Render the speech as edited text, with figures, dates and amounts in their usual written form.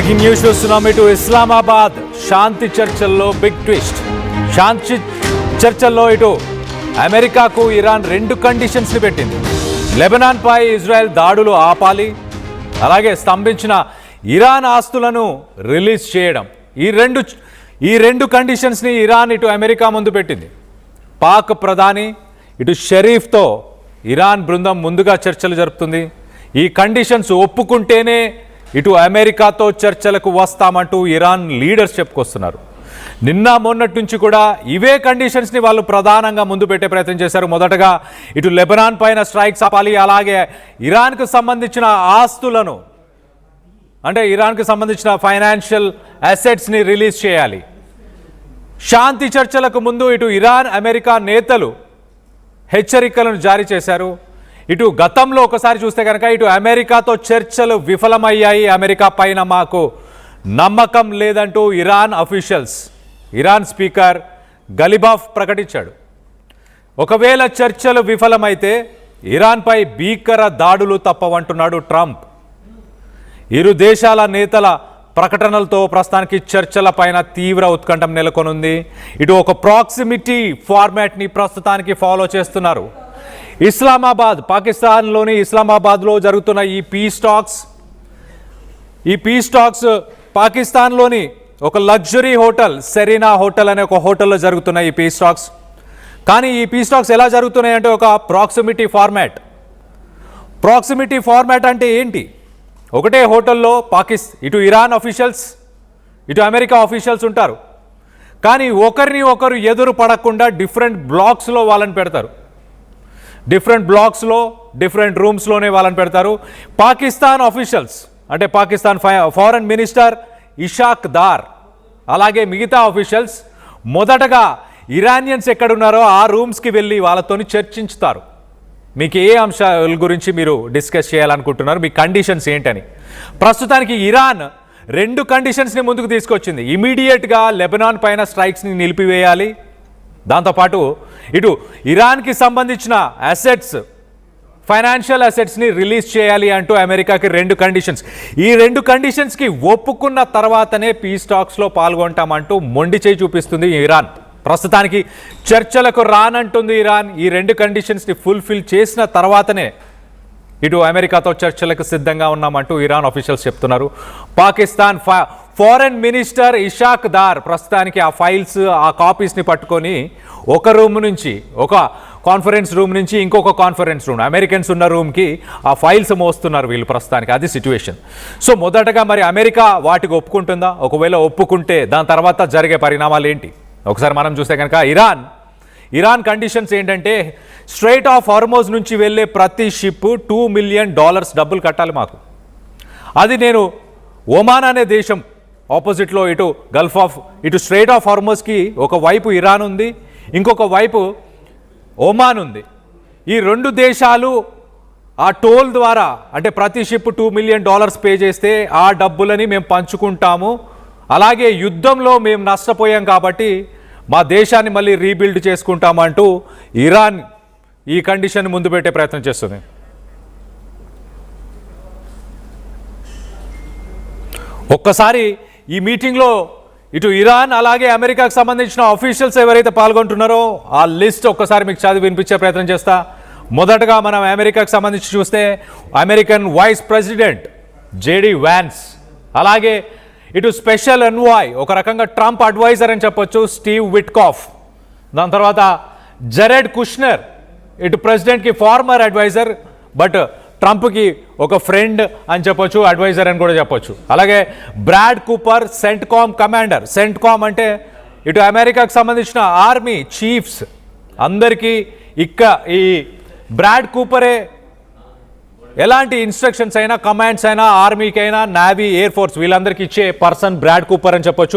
Breaking news చూస్తున్నాం. ఇటు ఇస్లామాబాద్ శాంతి చర్చల్లో బిగ్ ట్విస్ట్. శాంతి చర్చల్లో ఇటు అమెరికాకు ఇరాన్ 2 కండిషన్స్ని పెట్టింది. లెబనాన్పై ఇజ్రాయెల్ దాడులు ఆపాలి, అలాగే స్తంభించిన ఇరాన్ ఆస్తులను రిలీజ్ చేయడం. ఈ రెండు కండిషన్స్ని ఇరాన్ ఇటు అమెరికా ముందు పెట్టింది. పాక్ ప్రధాని ఇటు షరీఫ్తో ఇరాన్ బృందం ముందుగా చర్చలు జరుపుతుంది. ఈ కండిషన్స్ ఒప్పుకుంటేనే ఇటు అమెరికాతో చర్చలకు వస్తామంటూ ఇరాన్ లీడర్స్ చెప్పుకొస్తున్నారు. నిన్న మొన్నటి నుంచి కూడా ఇవే కండిషన్స్ని వాళ్ళు ప్రధానంగా ముందు పెట్టే ప్రయత్నం చేశారు. మొదటగా ఇటు లెబనాన్ పైన స్ట్రైక్స్ ఆపాలి, అలాగే ఇరాన్కు సంబంధించిన ఆస్తులను అంటే ఇరాన్కు సంబంధించిన ఫైనాన్షియల్ అసెట్స్ని రిలీజ్ చేయాలి. శాంతి చర్చలకు ముందు ఇటు ఇరాన్ అమెరికా నేతలు హెచ్చరికలను జారీ చేశారు. ఇటు గతంలో ఒకసారి చూస్తే కనుక ఇటు అమెరికాతో చర్చలు విఫలమయ్యాయి, అమెరికా పైన మాకు నమ్మకం లేదంటూ ఇరాన్ స్పీకర్ గలిబాఫ్ ప్రకటించాడు. ఒకవేళ చర్చలు విఫలమైతే ఇరాన్పై భీకర దాడులు తప్పవంటున్నాడు ట్రంప్. ఇరు దేశాల నేతల ప్రకటనలతో ప్రస్తుతానికి చర్చల పైన తీవ్ర ఉత్కంఠం నెలకొనుంది. ఇటు ఒక ప్రాక్సిమిటీ ఫార్మాట్ని ప్రస్తుతానికి ఫాలో చేస్తున్నారు. పాకిస్తాన్లోని ఇస్లామాబాద్లో జరుగుతున్న ఈ పీస్ టాక్స్ పాకిస్తాన్లోని ఒక లగ్జరీ హోటల్ సెరీనా హోటల్ అనే ఒక హోటల్లో జరుగుతున్నాయి ఈ పీస్ టాక్స్. కానీ ఈ పీస్ టాక్స్ ఎలా జరుగుతున్నాయి అంటే ఒక ప్రాక్సిమిటీ ఫార్మాట్ అంటే ఏంటి? ఒకటే హోటల్లో ఇటు ఇరాన్ ఆఫీషియల్స్ ఇటు అమెరికా ఆఫీషియల్స్ ఉంటారు. కానీ ఒకరిని ఒకరు ఎదురు పడకుండా డిఫరెంట్ బ్లాక్స్లో వాళ్ళని పెడతారు. డిఫరెంట్ రూమ్స్లోనే వాళ్ళని పెడతారు. పాకిస్తాన్ ఆఫీషియల్స్ అంటే పాకిస్తాన్ ఫారెన్ మినిస్టర్ ఇషాక్ దార్ అలాగే మిగతా ఆఫీషియల్స్ మొదటగా ఇరానియన్స్ ఎక్కడున్నారో ఆ రూమ్స్కి వెళ్ళి వాళ్ళతోని చర్చించుతారు. మీకు ఏ అంశాల గురించి మీరు డిస్కస్ చేయాలనుకుంటున్నారు, మీ కండిషన్స్ ఏంటని. ప్రస్తుతానికి ఇరాన్ 2 కండిషన్స్ని ముందుకు తీసుకొచ్చింది. ఇమీడియట్గా లెబనాన్ పైన స్ట్రైక్స్ని నిలిపివేయాలి, దాంతోపాటు ఇటు ఇరాన్కి సంబంధించిన ఫైనాన్షియల్ అసెట్స్ని రిలీజ్ చేయాలి అంటూ అమెరికాకి 2 కండిషన్స్. ఈ 2 కండిషన్స్కి ఒప్పుకున్న తర్వాతనే పీస్ టాక్స్లో పాల్గొంటామంటూ మొండి చేయి చూపిస్తుంది ఇరాన్. ప్రస్తుతానికి చర్చలకు రానంటుంది ఇరాన్. ఈ 2 కండిషన్స్ని ఫుల్ఫిల్ చేసిన తర్వాతనే ఇటు అమెరికాతో చర్చలకు సిద్ధంగా ఉన్నామంటూ ఇరాన్ ఆఫీషియల్స్ చెప్తున్నారు. పాకిస్తాన్ ఫారెన్ మినిస్టర్ ఇషాక్ దార్ ప్రస్తుతానికి ఆ కాపీస్ని పట్టుకొని ఒక కాన్ఫరెన్స్ రూమ్ నుంచి ఇంకొక కాన్ఫరెన్స్ రూమ్, అమెరికన్స్ ఉన్న రూమ్కి ఆ ఫైల్స్ మోస్తున్నారు వీళ్ళు ప్రస్తుతానికి. అది సిచ్యువేషన్. సో మొదటగా మరి అమెరికా వాటికి ఒప్పుకుంటుందా? ఒకవేళ ఒప్పుకుంటే దాని తర్వాత జరిగే పరిణామాలు ఏంటి? ఒకసారి మనం చూస్తే కనుక ఇరాన్ కండిషన్స్ ఏంటంటే స్ట్రైట్ ఆఫ్ హార్మోజ్ నుంచి వెళ్ళే ప్రతి షిప్ $2 మిలియన్ డబ్బులు కట్టాలి మాకు. అది నేను ఒమాన్ అనే దేశం ఆపోజిట్లో ఇటు స్ట్రైట్ ఆఫ్ హార్మోజ్కి ఒక వైపు ఇరాన్ ఉంది, ఇంకొక వైపు ఒమాన్ ఉంది. ఈ 2 దేశాలు ఆ టోల్ ద్వారా అంటే ప్రతి షిప్ $2 మిలియన్ పే చేస్తే ఆ డబ్బులని మేము పంచుకుంటాము. అలాగే యుద్ధంలో మేము నష్టపోయాం కాబట్టి మా దేశాన్ని మళ్ళీ రీబిల్డ్ చేసుకుంటామంటూ ఇరాన్ ఈ కండిషన్ ముందు పెట్టే ప్రయత్నం చేస్తుంది. ఒక్కసారి ఈ మీటింగ్లో ఇటు ఇరాన్ అలాగే అమెరికాకు సంబంధించిన ఆఫీషియల్స్ ఎవరైతే పాల్గొంటున్నారో ఆ లిస్ట్ ఒక్కసారి మీకు చదివి వినిపించే ప్రయత్నం చేస్తా. మొదటగా మనం అమెరికాకు సంబంధించి చూస్తే American vice president JD Vance, అలాగే ఇటు స్పెషల్ ఎన్వాయ్ ఒక రకంగా ట్రంప్ అడ్వైజర్ అని చెప్పొచ్చు స్టీవ్ విట్కాఫ్, దాని తర్వాత జెరెడ్ కుష్నర్ ఇటు ప్రెసిడెంట్కి ఫార్మర్ అడ్వైజర్ బట్ ట్రంప్కి ఒక ఫ్రెండ్ అని చెప్పొచ్చు, అడ్వైజర్ అని కూడా చెప్పొచ్చు. అలాగే Brad Cooper CENTCOM commander. CENTCOM అంటే ఇటు అమెరికాకు సంబంధించిన ఆర్మీ చీఫ్స్ అందరికీ ఈ బ్రాడ్ కూపరే ఎలాంటి ఇన్స్ట్రక్షన్స్ అయినా కమాండ్స్ అయినా ఆర్మీకి అయినా నేవీ ఎయిర్ ఫోర్స్ వీళ్ళందరికీ ఇచ్చే పర్సన్ బ్రాడ్ కూపర్ అని చెప్పొచ్చు.